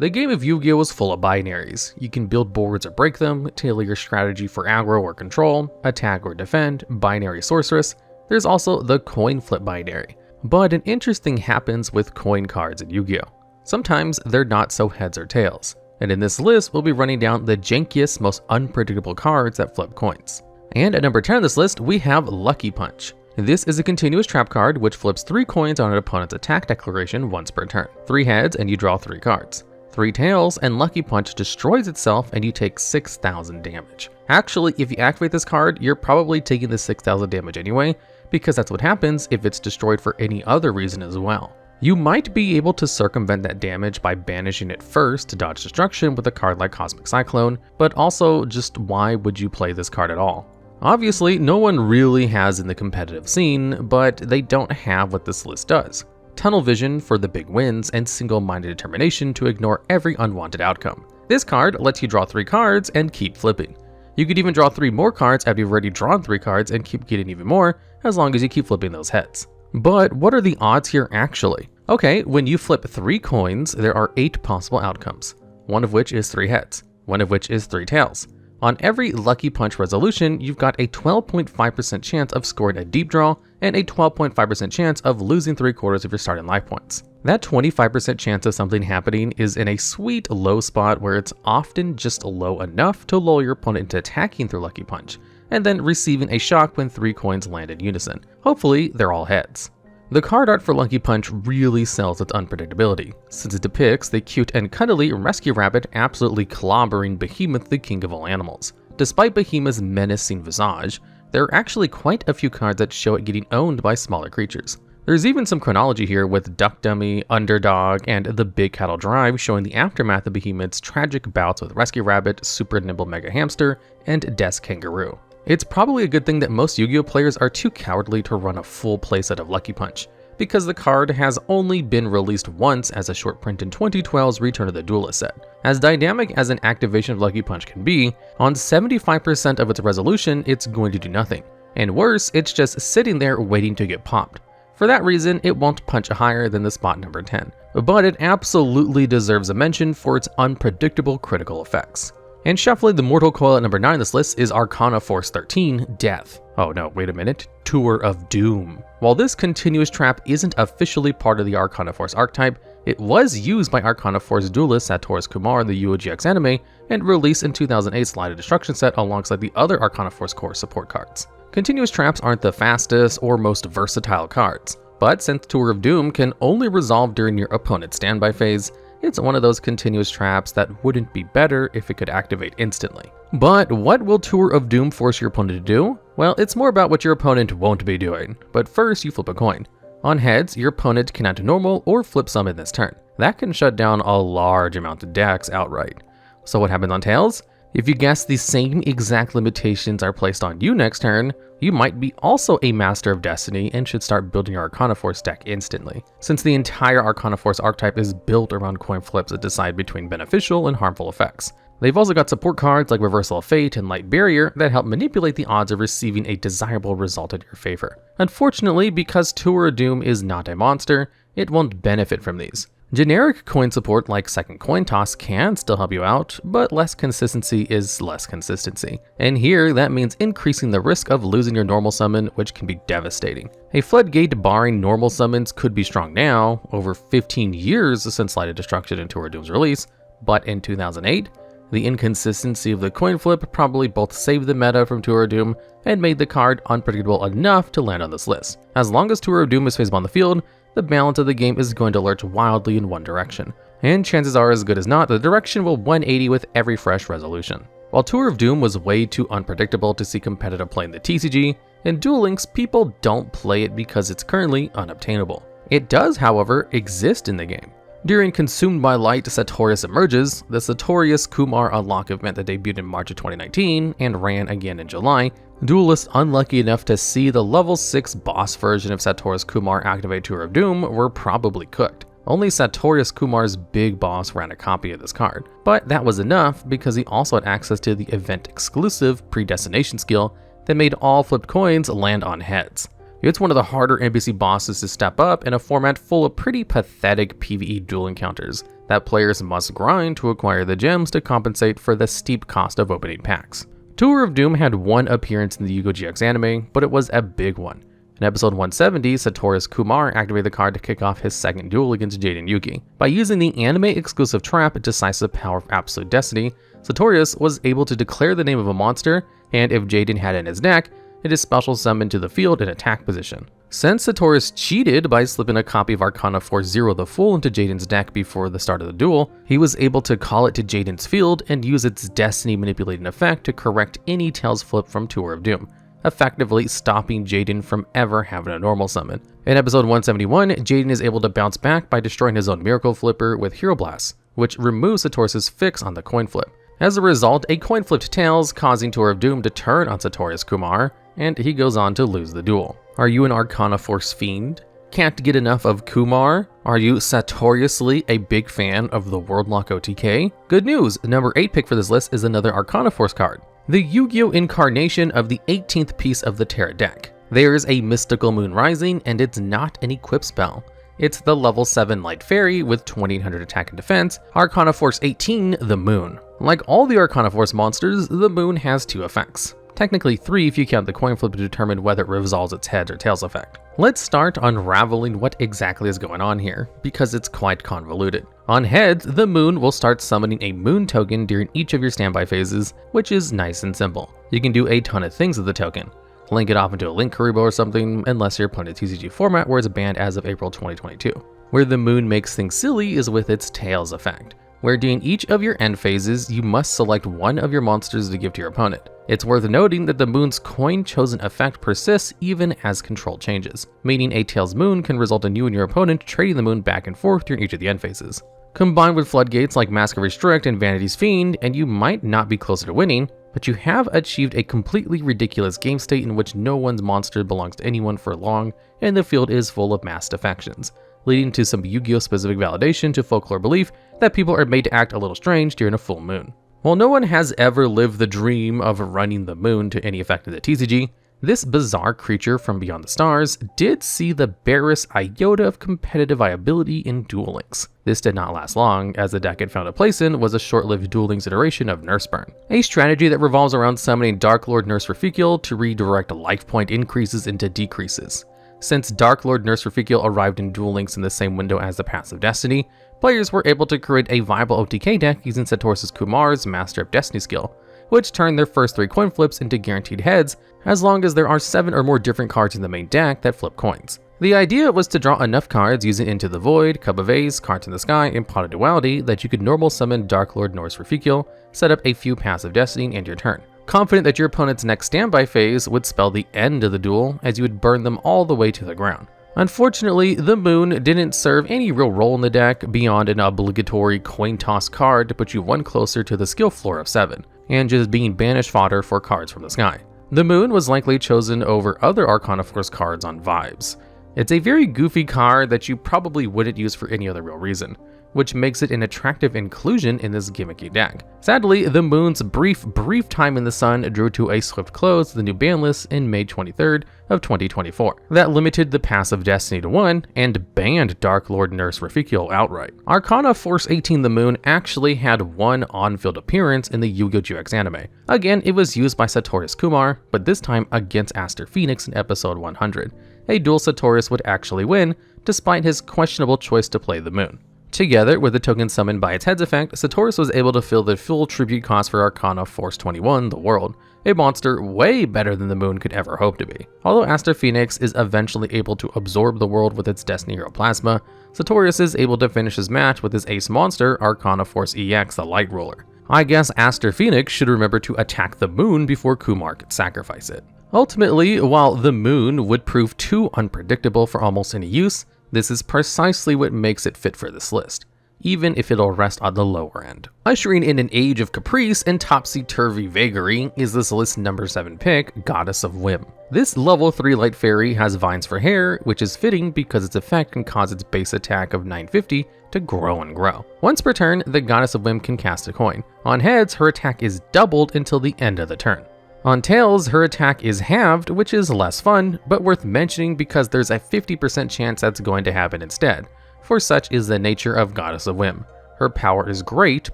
The game of Yu-Gi-Oh! Is full of binaries. You can build boards or break them, tailor your strategy for aggro or control, attack or defend, binary sorceress. There's also the coin flip binary. But an interesting happens with coin cards in Yu-Gi-Oh! Sometimes they're not so heads or tails. And in this list, we'll be running down the jankiest, most unpredictable cards that flip coins. And at number 10 on this list, we have Lucky Punch. This is a continuous trap card which flips 3 coins on an opponent's attack declaration once per turn. 3 heads and you draw 3 cards. 3 tails and Lucky Punch destroys itself and you take 6,000 damage. Actually, if you activate this card, you're probably taking the 6,000 damage anyway, because that's what happens if it's destroyed for any other reason as well. You might be able to circumvent that damage by banishing it first to dodge destruction with a card like Cosmic Cyclone, but also just why would you play this card at all? Obviously, no one really has in the competitive scene, but they don't have what this list does. Tunnel vision for the big wins, and single-minded determination to ignore every unwanted outcome. This card lets you draw 3 cards and keep flipping. You could even draw 3 more cards after you've already drawn 3 cards and keep getting even more, as long as you keep flipping those heads. But what are the odds here actually? Okay, when you flip 3 coins, there are 8 possible outcomes, one of which is 3 heads, one of which is 3 tails. On every Lucky Punch resolution, you've got a 12.5% chance of scoring a deep draw and a 12.5% chance of losing 3/4 of your starting life points. That 25% chance of something happening is in a sweet low spot where it's often just low enough to lull your opponent into attacking through Lucky Punch, and then receiving a shock when 3 coins land in unison. Hopefully, they're all heads. The card art for Lucky Punch really sells its unpredictability, since it depicts the cute and cuddly rescue rabbit absolutely clobbering Behemoth, the king of all animals. Despite Behemoth's menacing visage, there are actually quite a few cards that show it getting owned by smaller creatures. There's even some chronology here with Duck Dummy, Underdog, and the Big Cattle Drive showing the aftermath of Behemoth's tragic bouts with Rescue Rabbit, Super Nimble Mega Hamster, and Desk Kangaroo. It's probably a good thing that most Yu-Gi-Oh! Players are too cowardly to run a full playset of Lucky Punch, because the card has only been released once as a short print in 2012's Return of the Duelist set. As dynamic as an activation of Lucky Punch can be, on 75% of its resolution, it's going to do nothing. And worse, it's just sitting there waiting to get popped. For that reason, it won't punch higher than the spot number 10. But it absolutely deserves a mention for its unpredictable critical effects. And shuffling the mortal coil at number 9 on this list is Arcana Force 13, Death. Oh no, wait a minute, Tour of Doom. While this continuous trap isn't officially part of the Arcana Force archetype, it was used by Arcana Force duelist Satoru Kumar in the yugioh anime and released in 2008's Light of Destruction set alongside the other Arcana Force core support cards. Continuous traps aren't the fastest or most versatile cards, but since Tour of Doom can only resolve during your opponent's standby phase, it's one of those continuous traps that wouldn't be better if it could activate instantly. But what will Tour of Doom force your opponent to do? Well, it's more about what your opponent won't be doing. But first, you flip a coin. On heads, your opponent cannot do normal or flip summon this turn. That can shut down a large amount of decks outright. So what happens on tails? If you guess the same exact limitations are placed on you next turn, you might be also a Master of Destiny and should start building your Arcana Force deck instantly, since the entire Arcana Force archetype is built around coin flips that decide between beneficial and harmful effects. They've also got support cards like Reversal of Fate and Light Barrier that help manipulate the odds of receiving a desirable result in your favor. Unfortunately, because Tour of Doom is not a monster, it won't benefit from these. Generic coin support like Second Coin Toss can still help you out, but less consistency is less consistency. And here, that means increasing the risk of losing your normal summon, which can be devastating. A floodgate barring normal summons could be strong now, over 15 years since Light of Destruction and Tour of Doom's release, but in 2008, the inconsistency of the coin flip probably both saved the meta from Tour of Doom and made the card unpredictable enough to land on this list. As long as Tour of Doom is feasible on the field, the balance of the game is going to lurch wildly in one direction, and chances are as good as not, the direction will 180 with every fresh resolution. While Tour of Doom was way too unpredictable to see competitive play in the TCG, in Duel Links people don't play it because it's currently unobtainable. It does, however, exist in the game. During Consumed by Light Sartorius Emerges, the Sartorius Kumar Unlock event that debuted in March of 2019 and ran again in July, duelists unlucky enough to see the level 6 boss version of Sartorius Kumar activate Tour of Doom were probably cooked. Only Sartorius Kumar's big boss ran a copy of this card, but that was enough because he also had access to the event exclusive Predestination skill that made all flipped coins land on heads. It's one of the harder NPC bosses to step up in a format full of pretty pathetic PvE duel encounters that players must grind to acquire the gems to compensate for the steep cost of opening packs. Tour of Doom had one appearance in the Yu-Gi-Oh! GX anime, but it was a big one. In episode 170, Sorceress Kumar activated the card to kick off his second duel against Jaden Yuki. By using the anime-exclusive trap Decisive Power of Absolute Destiny, Sorceress was able to declare the name of a monster, and if Jaden had it in his deck, it is special summoned to the field in attack position. Since Sorceress cheated by slipping a copy of Arcana Force Zero the Fool into Jaden's deck before the start of the duel, he was able to call it to Jaden's field and use its destiny manipulating effect to correct any Tails flip from Tour of Doom, effectively stopping Jaden from ever having a normal summon. In episode 171, Jaden is able to bounce back by destroying his own Miracle Flipper with Hero Blast, which removes Sorceress's fix on the coin flip. As a result, a coin flipped Tails, causing Tour of Doom to turn on Sorceress Kumar, and he goes on to lose the duel. Are you an Arcana Force fiend? Can't get enough of Kumar? Are you sartoriously a big fan of the Worldlock OTK? Good news, the number 8 pick for this list is another Arcana Force card, the Yu-Gi-Oh! Incarnation of the 18th piece of the Terra deck. There's a Mystical Moon Rising, and it's not an equip spell. It's the level 7 Light Fairy with 2800 attack and defense, Arcana Force 18, the Moon. Like all the Arcana Force monsters, the Moon has 2 effects. Technically 3 if you count the coin flip to determine whether it resolves its heads or tails effect. Let's start unraveling what exactly is going on here, because it's quite convoluted. On heads, the Moon will start summoning a Moon token during each of your standby phases, which is nice and simple. You can do a ton of things with the token. Link it off into a Link Kuriboh or something, unless you're playing a TCG format where it's banned as of April 2022. Where the Moon makes things silly is with its tails effect, where during each of your end phases, you must select one of your monsters to give to your opponent. It's worth noting that the Moon's coin chosen effect persists even as control changes, meaning a Tails Moon can result in you and your opponent trading the Moon back and forth during each of the end phases. Combined with floodgates like Mask of Restrict and Vanity's Fiend, and you might not be closer to winning, but you have achieved a completely ridiculous game state in which no one's monster belongs to anyone for long, and the field is full of mass defections, leading to some Yu-Gi-Oh! Specific validation to folklore belief that people are made to act a little strange during a full moon. While no one has ever lived the dream of running the Moon to any effect in the TCG, this bizarre creature from beyond the stars did see the barest iota of competitive viability in Duel Links. This did not last long, as the deck it found a place in was a short-lived Duel Links iteration of Nurse Burn, a strategy that revolves around summoning Dark Lord Nurse Rafiki to redirect life point increases into decreases. Since Dark Lord Nurse Rafiki arrived in Duel Links in the same window as the Path of Destiny, players were able to create a viable OTK deck using Sorceress Kumar's Master of Destiny skill, which turned their first 3 coin flips into guaranteed heads as long as there are 7 or more different cards in the main deck that flip coins. The idea was to draw enough cards using Into the Void, Cup of Ace, Cards in the Sky, and Pot of Duality that you could normal summon Dark Lord Nurse Rafiki, set up a few Paths of Destiny, and end your turn, confident that your opponent's next standby phase would spell the end of the duel as you would burn them all the way to the ground. Unfortunately, the Moon didn't serve any real role in the deck beyond an obligatory coin toss card to put you one closer to the skill floor of 7, and just being banished fodder for cards from the sky. The Moon was likely chosen over other Arcana Force cards on vibes. It's a very goofy card that you probably wouldn't use for any other real reason, which makes it an attractive inclusion in this gimmicky deck. Sadly, the Moon's brief time in the sun drew to a swift close to the new ban list in May 23rd of 2024. That limited the Pass of Destiny to 1 and banned Dark Lord Nurse Rafiki outright. Arcana Force 18 the Moon actually had one on-field appearance in the Yu-Gi-Oh! GX anime. Again, it was used by Sorceress Kumar, but this time against Aster Phoenix in episode 100. A duel Sorceress would actually win, despite his questionable choice to play the Moon. Together with the token summoned by its heads effect, Sorceress was able to fill the full tribute cost for Arcana Force 21, the World, a monster way better than the Moon could ever hope to be. Although Aster Phoenix is eventually able to absorb the world with its Destiny Hero Plasma, Sorceress is able to finish his match with his ace monster, Arcana Force EX, the Light Ruler. I guess Aster Phoenix should remember to attack the Moon before Kumar could sacrifice it. Ultimately, while the Moon would prove too unpredictable for almost any use, this is precisely what makes it fit for this list, even if it'll rest on the lower end. Ushering in an age of caprice and topsy-turvy vagary is this list number 7 pick, Goddess of Whim. This level 3 light fairy has vines for hair, which is fitting because its effect can cause its base attack of 950 to grow and grow. Once per turn, the Goddess of Whim can cast a coin. On heads, her attack is doubled until the end of the turn. On Tails, her attack is halved, which is less fun, but worth mentioning because there's a 50% chance that's going to happen instead, for such is the nature of Goddess of Whim. Her power is great,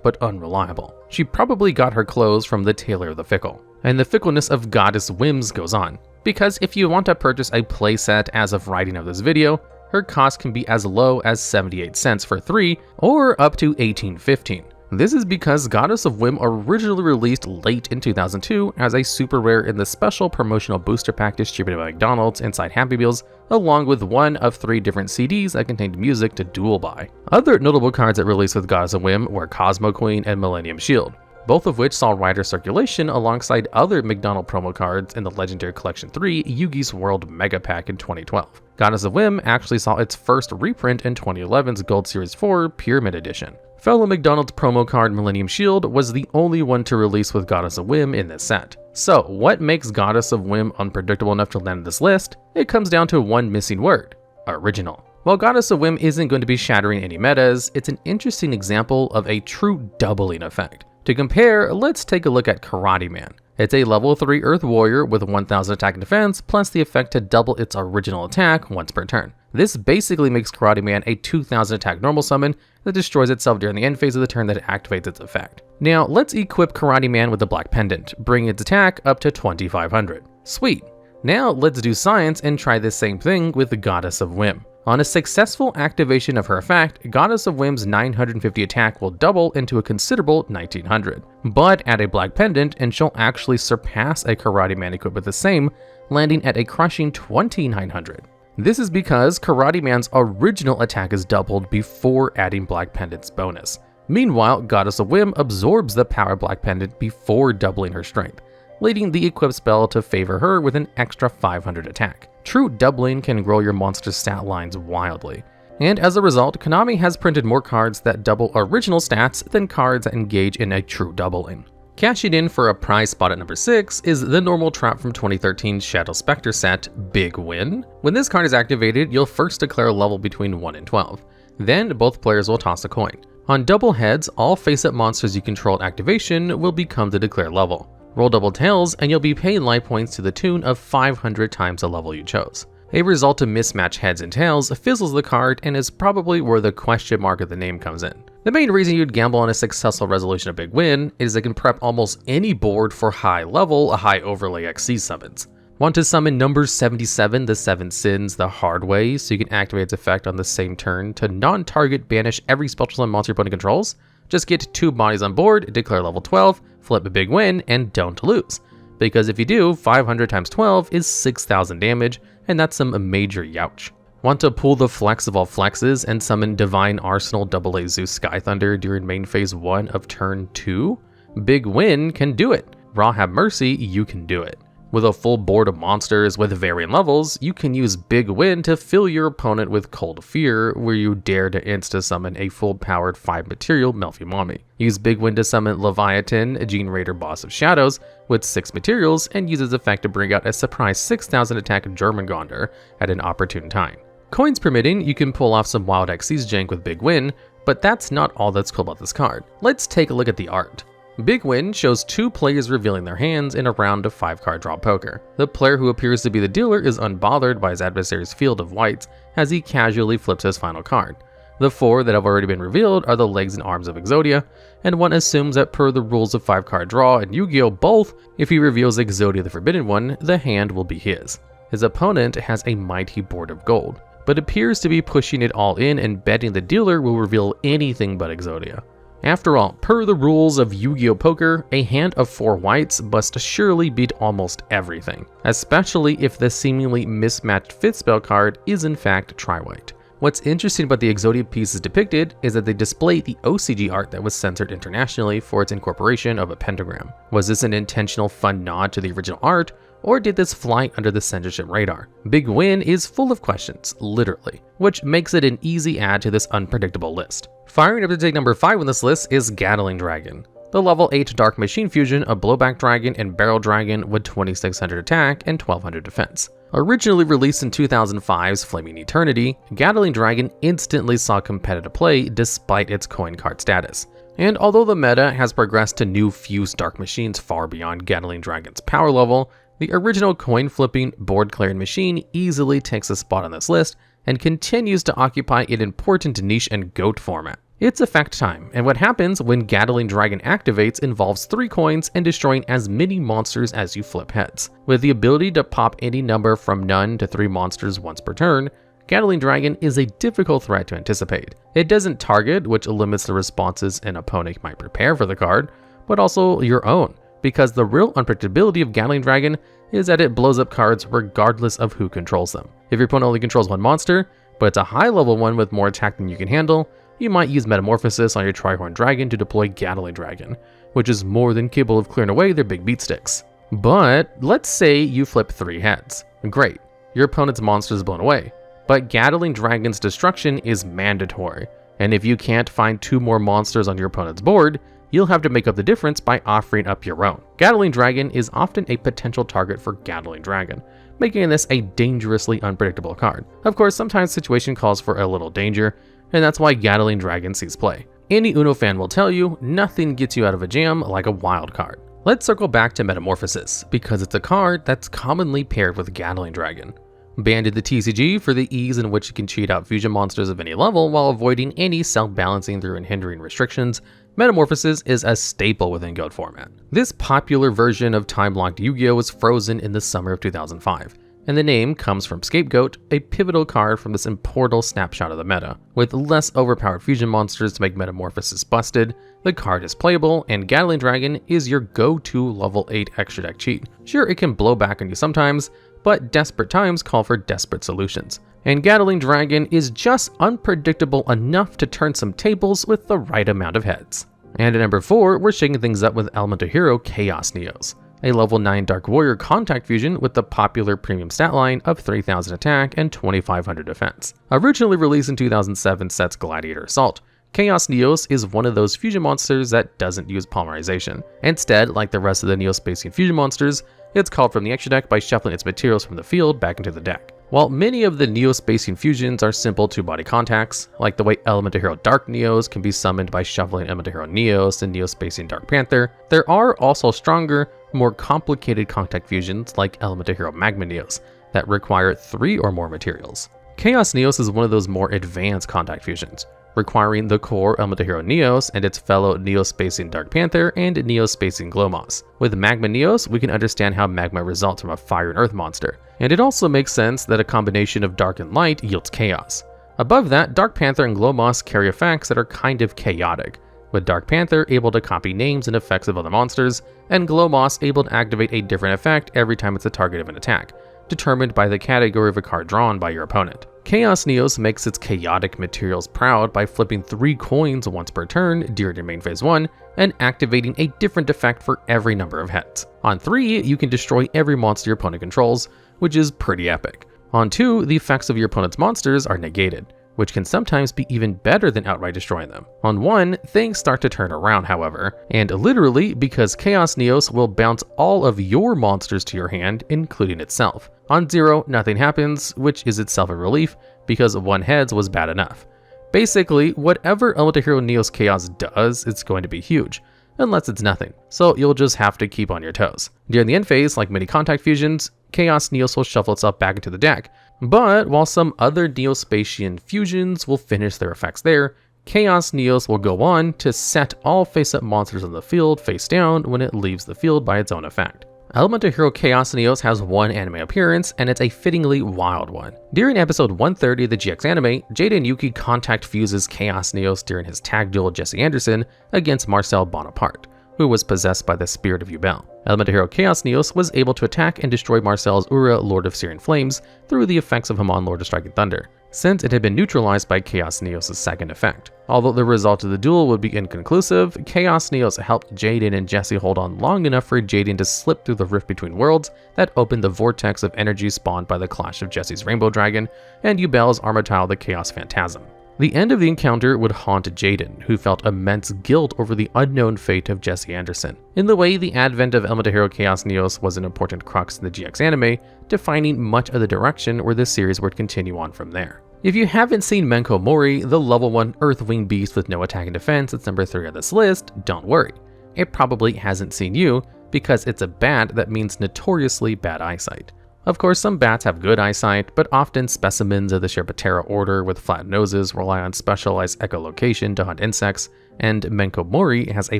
but unreliable. She probably got her clothes from the Tailor the Fickle. And the fickleness of Goddess Whims goes on, because if you want to purchase a playset as of writing of this video, her cost can be as low as 78 cents for 3, or up to $18.15. This is because Goddess of Whim originally released late in 2002 as a super rare in the special promotional booster pack distributed by McDonald's inside Happy Meals, along with one of 3 different CDs that contained music to dual buy. Other notable cards that released with Goddess of Whim were Cosmo Queen and Millennium Shield, both of which saw wider circulation alongside other McDonald promo cards in the Legendary Collection 3 Yu-Gi-Oh's World Mega Pack in 2012. Goddess of Whim actually saw its first reprint in 2011's Gold Series 4 Pyramid Edition. Fellow McDonald's promo card Millennium Shield was the only one to release with Goddess of Whim in this set. So what makes Goddess of Whim unpredictable enough to land this list? It comes down to one missing word: original. While Goddess of Whim isn't going to be shattering any metas, it's an interesting example of a true doubling effect. To compare, let's take a look at Karate Man. It's a level 3 Earth Warrior with 1000 attack and defense, plus the effect to double its original attack once per turn. This basically makes Karate Man a 2000 attack normal summon that destroys itself during the end phase of the turn that it activates its effect. Now let's equip Karate Man with the Black Pendant, bringing its attack up to 2500. Sweet. Now let's do science and try this same thing with the Goddess of Whim. On a successful activation of her effect, Goddess of Whim's 950 attack will double into a considerable 1900. But add a Black Pendant and she'll actually surpass a Karate Man equipped with the same, landing at a crushing 2900. This is because Karate Man's original attack is doubled before adding Black Pendant's bonus. Meanwhile, Goddess of Whim absorbs the power Black Pendant before doubling her strength, leading the equipped spell to favor her with an extra 500 attack. True doubling can grow your monster's stat lines wildly. And as a result, Konami has printed more cards that double original stats than cards that engage in a true doubling. Cashing in for a prize spot at number 6 is the normal trap from 2013's Shadow Spectre set, Big Win. When this card is activated, you'll first declare a level between 1 and 12. Then both players will toss a coin. On double heads, all face-up monsters you control at activation will become the declared level. Roll double tails and you'll be paying life points to the tune of 500 times the level you chose. A result of mismatched heads and tails fizzles the card and is probably where the question mark of the name comes in. The main reason you'd gamble on a successful resolution of Big Win is it can prep almost any board for high level, high overlay XC summons. Want to summon number 77, the 7 Sins, the hard way, so you can activate its effect on the same turn to non-target banish every special summon monster your opponent controls? Just get 2 bodies on board, declare level 12, flip a Big Win, and don't lose. Because if you do, 500 times 12 is 6000 damage, and that's some major youch. Want to pull the flex of all flexes and summon Divine Arsenal AA Zeus Sky Thunder during main phase 1 of turn 2? Big Win can do it. Raw Have Mercy, you can do it. With a full board of monsters with varying levels, you can use Big Win to fill your opponent with Cold Fear, where you dare to insta-summon a full-powered 5-material Melfi Mommy. Use Big Win to summon Leviathan, Gene Raider Boss of Shadows, with 6 materials, and use its effect to bring out a surprise 6000 attack Jormungandr at an opportune time. Coins permitting, you can pull off some Wild XC's jank with Big Win, but that's not all that's cool about this card. Let's take a look at the art. Big Win shows 2 players revealing their hands in a round of 5-card draw poker. The player who appears to be the dealer is unbothered by his adversary's field of whites as he casually flips his final card. The 4 that have already been revealed are the legs and arms of Exodia, and one assumes that per the rules of 5-card draw and Yu-Gi-Oh! Both, if he reveals Exodia the Forbidden One, the hand will be his. His opponent has a mighty board of gold, but appears to be pushing it all in and betting the dealer will reveal anything but Exodia. After all, per the rules of Yu-Gi-Oh! Poker, a hand of 4 whites must surely beat almost everything, especially if the seemingly mismatched 5th spell card is in fact tri-white. What's interesting about the Exodia pieces depicted is that they display the OCG art that was censored internationally for its incorporation of a pentagram. Was this an intentional fun nod to the original art, or did this fly under the censorship radar? Big Win is full of questions, literally, which makes it an easy add to this unpredictable list. Firing up to take number 5 on this list is Gatling Dragon, the level 8 Dark Machine fusion of Blowback Dragon and Barrel Dragon with 2600 attack and 1200 defense. Originally released in 2005's Flaming Eternity, Gatling Dragon instantly saw competitive play despite its coin card status. And although the meta has progressed to new fused dark machines far beyond Gatling Dragon's power level, the original coin-flipping, board-clearing machine easily takes a spot on this list and continues to occupy an important niche in GOAT format. It's effect time, and what happens when Gatling Dragon activates involves 3 coins and destroying as many monsters as you flip heads. With the ability to pop any number from none to 3 monsters once per turn, Gatling Dragon is a difficult threat to anticipate. It doesn't target, which limits the responses an opponent might prepare for the card, but also your own, because the real unpredictability of Gatling Dragon is that it blows up cards regardless of who controls them. If your opponent only controls 1 monster, but it's a high level one with more attack than you can handle, you might use Metamorphosis on your Trihorn Dragon to deploy Gatling Dragon, which is more than capable of clearing away their big beat sticks. But let's say you flip 3 heads. Great, your opponent's monster is blown away, but Gatling Dragon's destruction is mandatory, and if you can't find 2 more monsters on your opponent's board, you'll have to make up the difference by offering up your own. Gatling Dragon is often a potential target for Gatling Dragon, making this a dangerously unpredictable card. Of course, sometimes the situation calls for a little danger, and that's why Gatling Dragon sees play. Any Uno fan will tell you, nothing gets you out of a jam like a wild card. Let's circle back to Metamorphosis, because it's a card that's commonly paired with Gatling Dragon. Banned in the TCG for the ease in which it can cheat out fusion monsters of any level while avoiding any self-balancing through and hindering restrictions, Metamorphosis is a staple within GOAT format. This popular version of time-locked Yu-Gi-Oh! Was frozen in the summer of 2005, and the name comes from Scapegoat, a pivotal card from this important snapshot of the meta. With less overpowered fusion monsters to make Metamorphosis busted, the card is playable, and Gatling Dragon is your go-to level 8 extra deck cheat. Sure, it can blow back on you sometimes, but desperate times call for desperate solutions. And Gatling Dragon is just unpredictable enough to turn some tables with the right amount of heads. And at number 4, we're shaking things up with Elemental Hero Chaos Neos, a level 9 Dark Warrior contact fusion with the popular premium stat line of 3000 attack and 2500 defense. Originally released in 2007 set's Gladiator Assault, Chaos Neos is one of those fusion monsters that doesn't use polymerization. Instead, like the rest of the Neospatian fusion monsters, it's called from the extra deck by shuffling its materials from the field back into the deck. While many of the Neospatian fusions are simple 2-body contacts, like the way Elemental Hero Dark Neos can be summoned by shuffling Elemental Hero Neos and Neospatian Dark Panther, there are also stronger, more complicated contact fusions like Elemental Hero Magma Neos that require 3 or more materials. Chaos Neos is one of those more advanced contact fusions, requiring the core Elemental Hero Neos and its fellow Neospatian Dark Panther and Neospatian Glowmoss. With Magma Neos, we can understand how Magma results from a Fire and Earth monster, and it also makes sense that a combination of Dark and Light yields Chaos. Above that, Dark Panther and Glowmoss carry effects that are kind of chaotic, with Dark Panther able to copy names and effects of other monsters, and Glowmoss able to activate a different effect every time it's the target of an attack, determined by the category of a card drawn by your opponent. Chaos Neos makes its chaotic materials proud by flipping 3 coins once per turn during your main phase 1 and activating a different effect for every number of heads. On 3, you can destroy every monster your opponent controls, which is pretty epic. On 2, the effects of your opponent's monsters are negated, which can sometimes be even better than outright destroying them. On 1, things start to turn around, however, and literally because Chaos Neos will bounce all of your monsters to your hand, including itself. On 0, nothing happens, which is itself a relief, because 1 heads was bad enough. Basically, whatever Elemental Hero Neos Chaos does, it's going to be huge, unless it's nothing, so you'll just have to keep on your toes. During the end phase, like many contact fusions, Chaos Neos will shuffle itself back into the deck, but while some other Neospatian fusions will finish their effects there, Chaos Neos will go on to set all face-up monsters on the field face down when it leaves the field by its own effect. Elemental Hero Chaos Neos has 1 anime appearance, and it's a fittingly wild one. During episode 130 of the GX anime, Jaden Yuki contact fuses Chaos Neos during his tag duel with Jesse Anderson against Marcel Bonaparte, who was possessed by the spirit of Yubel. Elemental Hero Chaos Neos was able to attack and destroy Marcel's Ura, Lord of Syrian Flames, through the effects of Hamon, Lord of Striking Thunder, since it had been neutralized by Chaos Neos' second effect. Although the result of the duel would be inconclusive, Chaos Neos helped Jaden and Jesse hold on long enough for Jaden to slip through the rift between worlds that opened the vortex of energy spawned by the clash of Jesse's Rainbow Dragon and Yubel's Armatile the Chaos Phantasm. The end of the encounter would haunt Jaden, who felt immense guilt over the unknown fate of Jesse Anderson. In the way, the advent of Elemental Hero Chaos Neos was an important crux in the GX anime, defining much of the direction where this series would continue on from there. If you haven't seen Menkoumori, the level 1 Earthwing beast with no attack and defense that's number 3 on this list, don't worry. It probably hasn't seen you, because it's a bat that means notoriously bad eyesight. Of course, some bats have good eyesight, but often specimens of the Sherpatera order with flat noses rely on specialized echolocation to hunt insects, and Menkoumori has a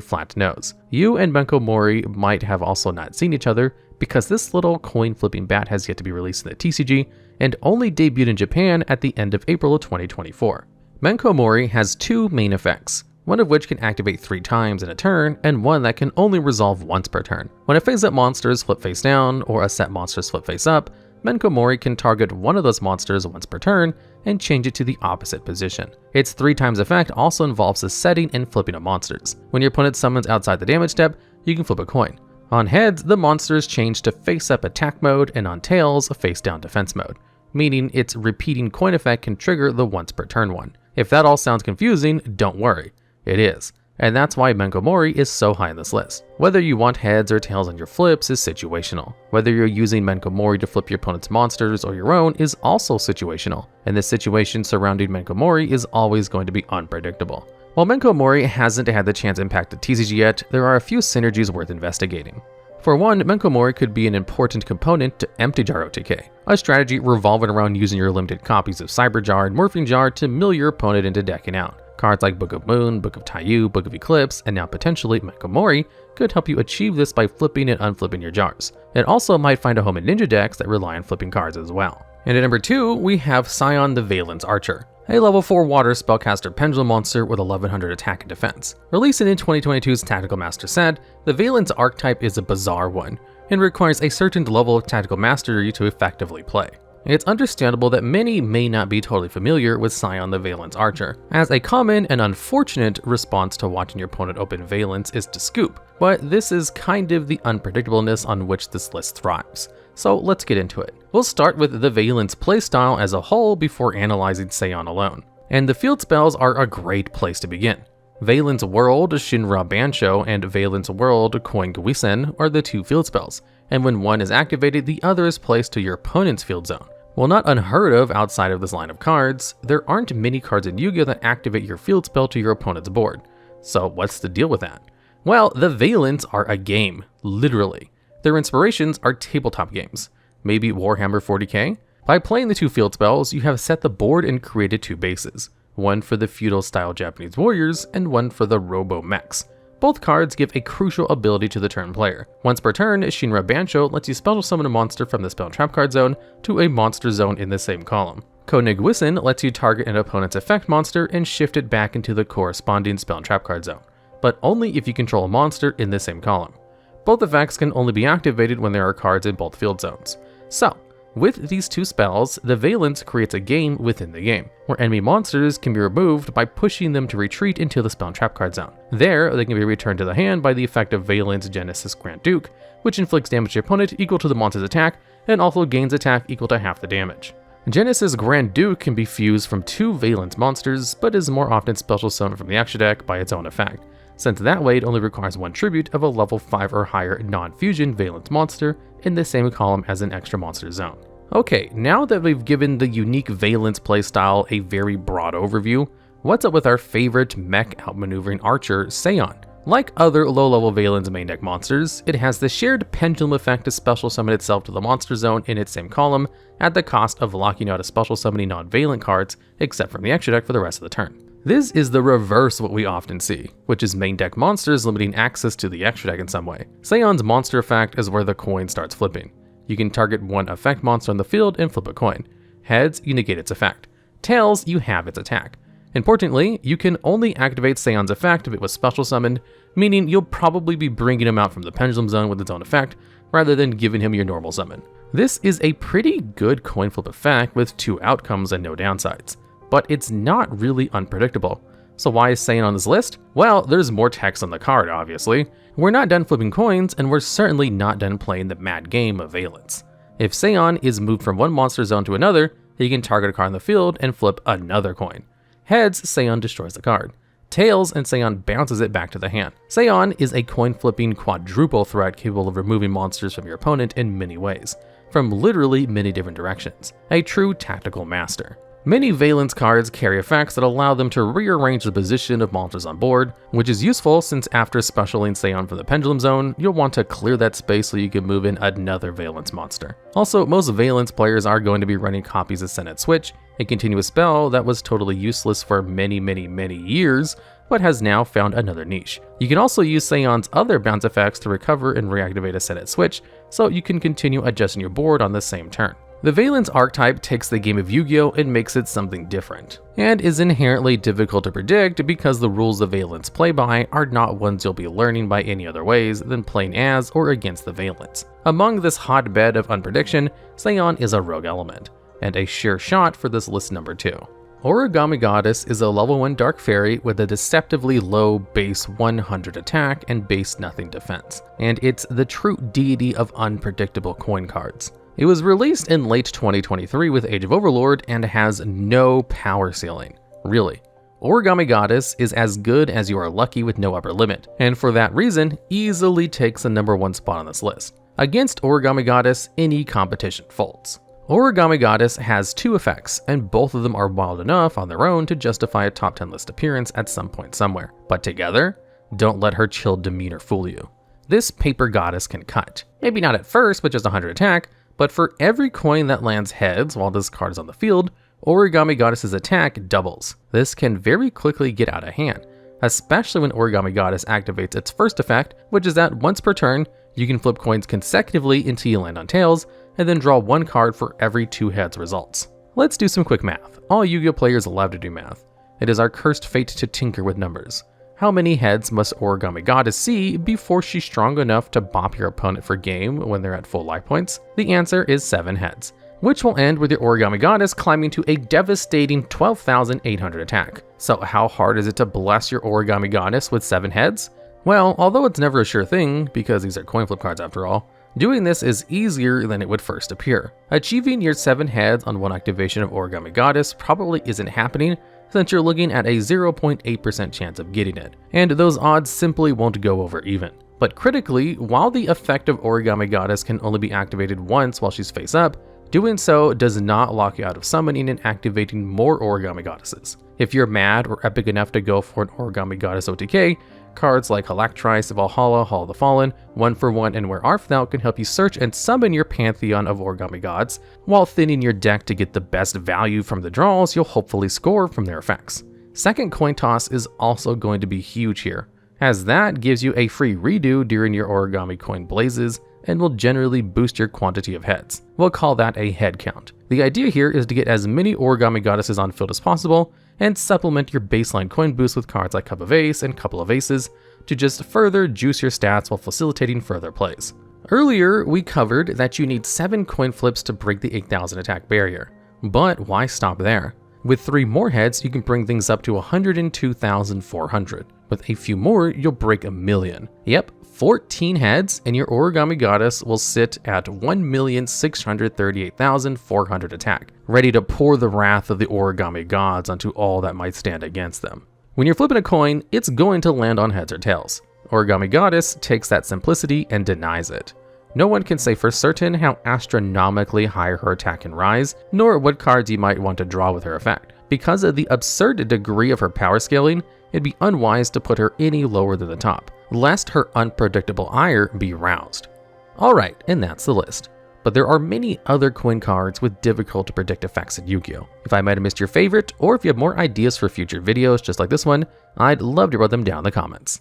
flat nose. You and Menkoumori might have also not seen each other, because this little coin-flipping bat has yet to be released in the TCG, and only debuted in Japan at the end of April of 2024. Menkoumori has 2 main effects, one of which can activate 3 times in a turn, and one that can only resolve once per turn. When a face-up monster is flip face down, or a set monster is flip face up, Menkoumori can target one of those monsters once per turn, and change it to the opposite position. Its 3 times effect also involves the setting and flipping of monsters. When your opponent summons outside the damage step, you can flip a coin. On heads, the monsters change to face-up attack mode, and on tails, face-down defense mode, meaning its repeating coin effect can trigger the once per turn one. If that all sounds confusing, don't worry. It is, and that's why Menkoumori is so high on this list. Whether you want heads or tails on your flips is situational. Whether you're using Menkoumori to flip your opponent's monsters or your own is also situational, and the situation surrounding Menkoumori is always going to be unpredictable. While Menkoumori hasn't had the chance to impact the TCG yet, there are a few synergies worth investigating. For one, Menkoumori could be an important component to Empty Jar OTK, a strategy revolving around using your limited copies of Cyber Jar and Morphing Jar to mill your opponent into decking out. Cards like Book of Moon, Book of Taiyu, Book of Eclipse, and now potentially Menkoumori could help you achieve this by flipping and unflipping your jars. It also might find a home in ninja decks that rely on flipping cards as well. And at number 2, we have Saion the Vaylantz Archer, a level 4 water spellcaster pendulum monster with 1100 attack and defense. Released in 2022's Tactical Master set, the Vaylantz archetype is a bizarre one, and requires a certain level of tactical mastery to effectively play. It's understandable that many may not be totally familiar with Saion the Vaylantz Archer, as a common and unfortunate response to watching your opponent open Vaylantz is to scoop, but this is kind of the unpredictableness on which this list thrives. So let's get into it. We'll start with the Vaylantz playstyle as a whole before analyzing Saion alone. And the field spells are a great place to begin. Vaylantz World, Shinra Bansho, and Vaylantz World, Koin Gwisen are the 2 field spells, and when one is activated, the other is placed to your opponent's field zone. While not unheard of outside of this line of cards, there aren't many cards in Yu-Gi-Oh! That activate your field spell to your opponent's board. So what's the deal with that? Well, the Vaylantz are a game, literally. Their inspirations are tabletop games, maybe Warhammer 40k. By playing the 2 field spells, you have set the board and created 2 bases, one for the feudal-style Japanese warriors and one for the robo-mechs. Both cards give a crucial ability to the turn player. Once per turn, Shinra Bansho lets you special summon a monster from the spell trap card zone to a monster zone in the same column. Koin Gwisen lets you target an opponent's effect monster and shift it back into the corresponding spell trap card zone, but only if you control a monster in the same column. Both effects can only be activated when there are cards in both field zones. So, with these 2 spells, the Vaylantz creates a game within the game, where enemy monsters can be removed by pushing them to retreat into the spell trap card zone. There, they can be returned to the hand by the effect of Vaylantz Genesis Grand Duke, which inflicts damage to your opponent equal to the monster's attack, and also gains attack equal to half the damage. Genesis Grand Duke can be fused from 2 Vaylantz monsters, but is more often special summoned from the extra deck by its own effect, since that way it only requires 1 tribute of a level 5 or higher non-fusion Vaylantz monster in the same column as an extra monster zone. Okay, now that we've given the unique Vaylantz playstyle a very broad overview, what's up with our favorite mech outmaneuvering archer, Saion? Like other low-level Vaylantz main deck monsters, it has the shared pendulum effect to special summon itself to the monster zone in its same column at the cost of locking out a special summoning non-Vaylantz cards, except from the extra deck for the rest of the turn. This is the reverse of what we often see, which is main deck monsters limiting access to the extra deck in some way. Saion's monster effect is where the coin starts flipping. You can target 1 effect monster on the field and flip a coin. Heads, you negate its effect. Tails, you have its attack. Importantly, you can only activate Saion's effect if it was special summoned, meaning you'll probably be bringing him out from the pendulum zone with its own effect, rather than giving him your normal summon. This is a pretty good coin flip effect with 2 outcomes and no downsides, but it's not really unpredictable. So why is Saion on this list? Well, there's more text on the card, obviously. We're not done flipping coins, and we're certainly not done playing the mad game of Vaylantz. If Saion is moved from one monster zone to another, he can target a card on the field and flip another coin. Heads, Saion destroys the card. Tails, and Saion bounces it back to the hand. Saion is a coin-flipping quadruple threat capable of removing monsters from your opponent in many ways, from literally many different directions. A true tactical master. Many Vaylantz cards carry effects that allow them to rearrange the position of monsters on board, which is useful since after specialing Saion from the Pendulum Zone, you'll want to clear that space so you can move in another Vaylantz monster. Also, most Vaylantz players are going to be running copies of Senate Switch, a continuous spell that was totally useless for many years, but has now found another niche. You can also use Saion's other bounce effects to recover and reactivate a Senate Switch, so you can continue adjusting your board on the same turn. The Vaylantz archetype takes the game of Yu-Gi-Oh! And makes it something different, and is inherently difficult to predict because the rules the Vaylantz play by are not ones you'll be learning by any other ways than playing as or against the Vaylantz. Among this hotbed of unprediction, Saion is a rogue element, and a sure shot for this list number 2. Origami Goddess is a level 1 Dark Fairy with a deceptively low base 100 attack and base nothing defense, and it's the true deity of unpredictable coin cards. It was released in late 2023 with Age of Overlord and has no power ceiling. Really. Origami Goddess is as good as you are lucky with no upper limit, and for that reason, easily takes the number 1 spot on this list. Against Origami Goddess, any competition folds. Origami Goddess has 2 effects, and both of them are wild enough on their own to justify a top 10 list appearance at some point somewhere. But together, don't let her chilled demeanor fool you. This paper goddess can cut. Maybe not at first, but just 100 attack, but for every coin that lands heads while this card is on the field, Origami Goddess's attack doubles. This can very quickly get out of hand, especially when Origami Goddess activates its first effect, which is that once per turn, you can flip coins consecutively until you land on tails, and then draw 1 card for every 2 heads results. Let's do some quick math. All Yu-Gi-Oh players love to do math. It is our cursed fate to tinker with numbers. How many heads must Origami Goddess see before she's strong enough to bop your opponent for game when they're at full life points? The answer is 7 heads, which will end with your Origami Goddess climbing to a devastating 12,800 attack. So how hard is it to bless your Origami Goddess with 7 heads? Well, although it's never a sure thing, because these are coin flip cards after all, doing this is easier than it would first appear. Achieving your 7 heads on 1 activation of Origami Goddess probably isn't happening, since you're looking at a 0.8% chance of getting it, and those odds simply won't go over even. But critically, while the effect of Origami Goddess can only be activated once while she's face up, doing so does not lock you out of summoning and activating more Origami Goddesses. If you're mad or epic enough to go for an Origami Goddess OTK, cards like Halactrice, Valhalla, Hall of the Fallen, 1-for-1, and Where Art Thou can help you search and summon your pantheon of Origami Gods, while thinning your deck to get the best value from the draws you'll hopefully score from their effects. Second coin toss is also going to be huge here, as that gives you a free redo during your Origami coin blazes and will generally boost your quantity of heads. We'll call that a head count. The idea here is to get as many Origami Goddesses on field as possible and supplement your baseline coin boost with cards like Cup of Ace and Couple of Aces to just further juice your stats while facilitating further plays. Earlier, we covered that you need 7 coin flips to break the 8,000 attack barrier, but why stop there? With 3 more heads, you can bring things up to 102,400. With a few more, you'll break 1,000,000. Yep, 14 heads and your Origami Goddess will sit at 1,638,400 attack, ready to pour the wrath of the Origami Gods onto all that might stand against them. When you're flipping a coin, it's going to land on heads or tails. Origami Goddess takes that simplicity and denies it. No one can say for certain how astronomically high her attack can rise, nor what cards you might want to draw with her effect. Because of the absurd degree of her power scaling, it'd be unwise to put her any lower than the top, lest her unpredictable ire be roused. Alright, and that's the list. But there are many other coin cards with difficult to predict effects in Yu-Gi-Oh! If I might have missed your favorite, or if you have more ideas for future videos just like this one, I'd love to write them down in the comments.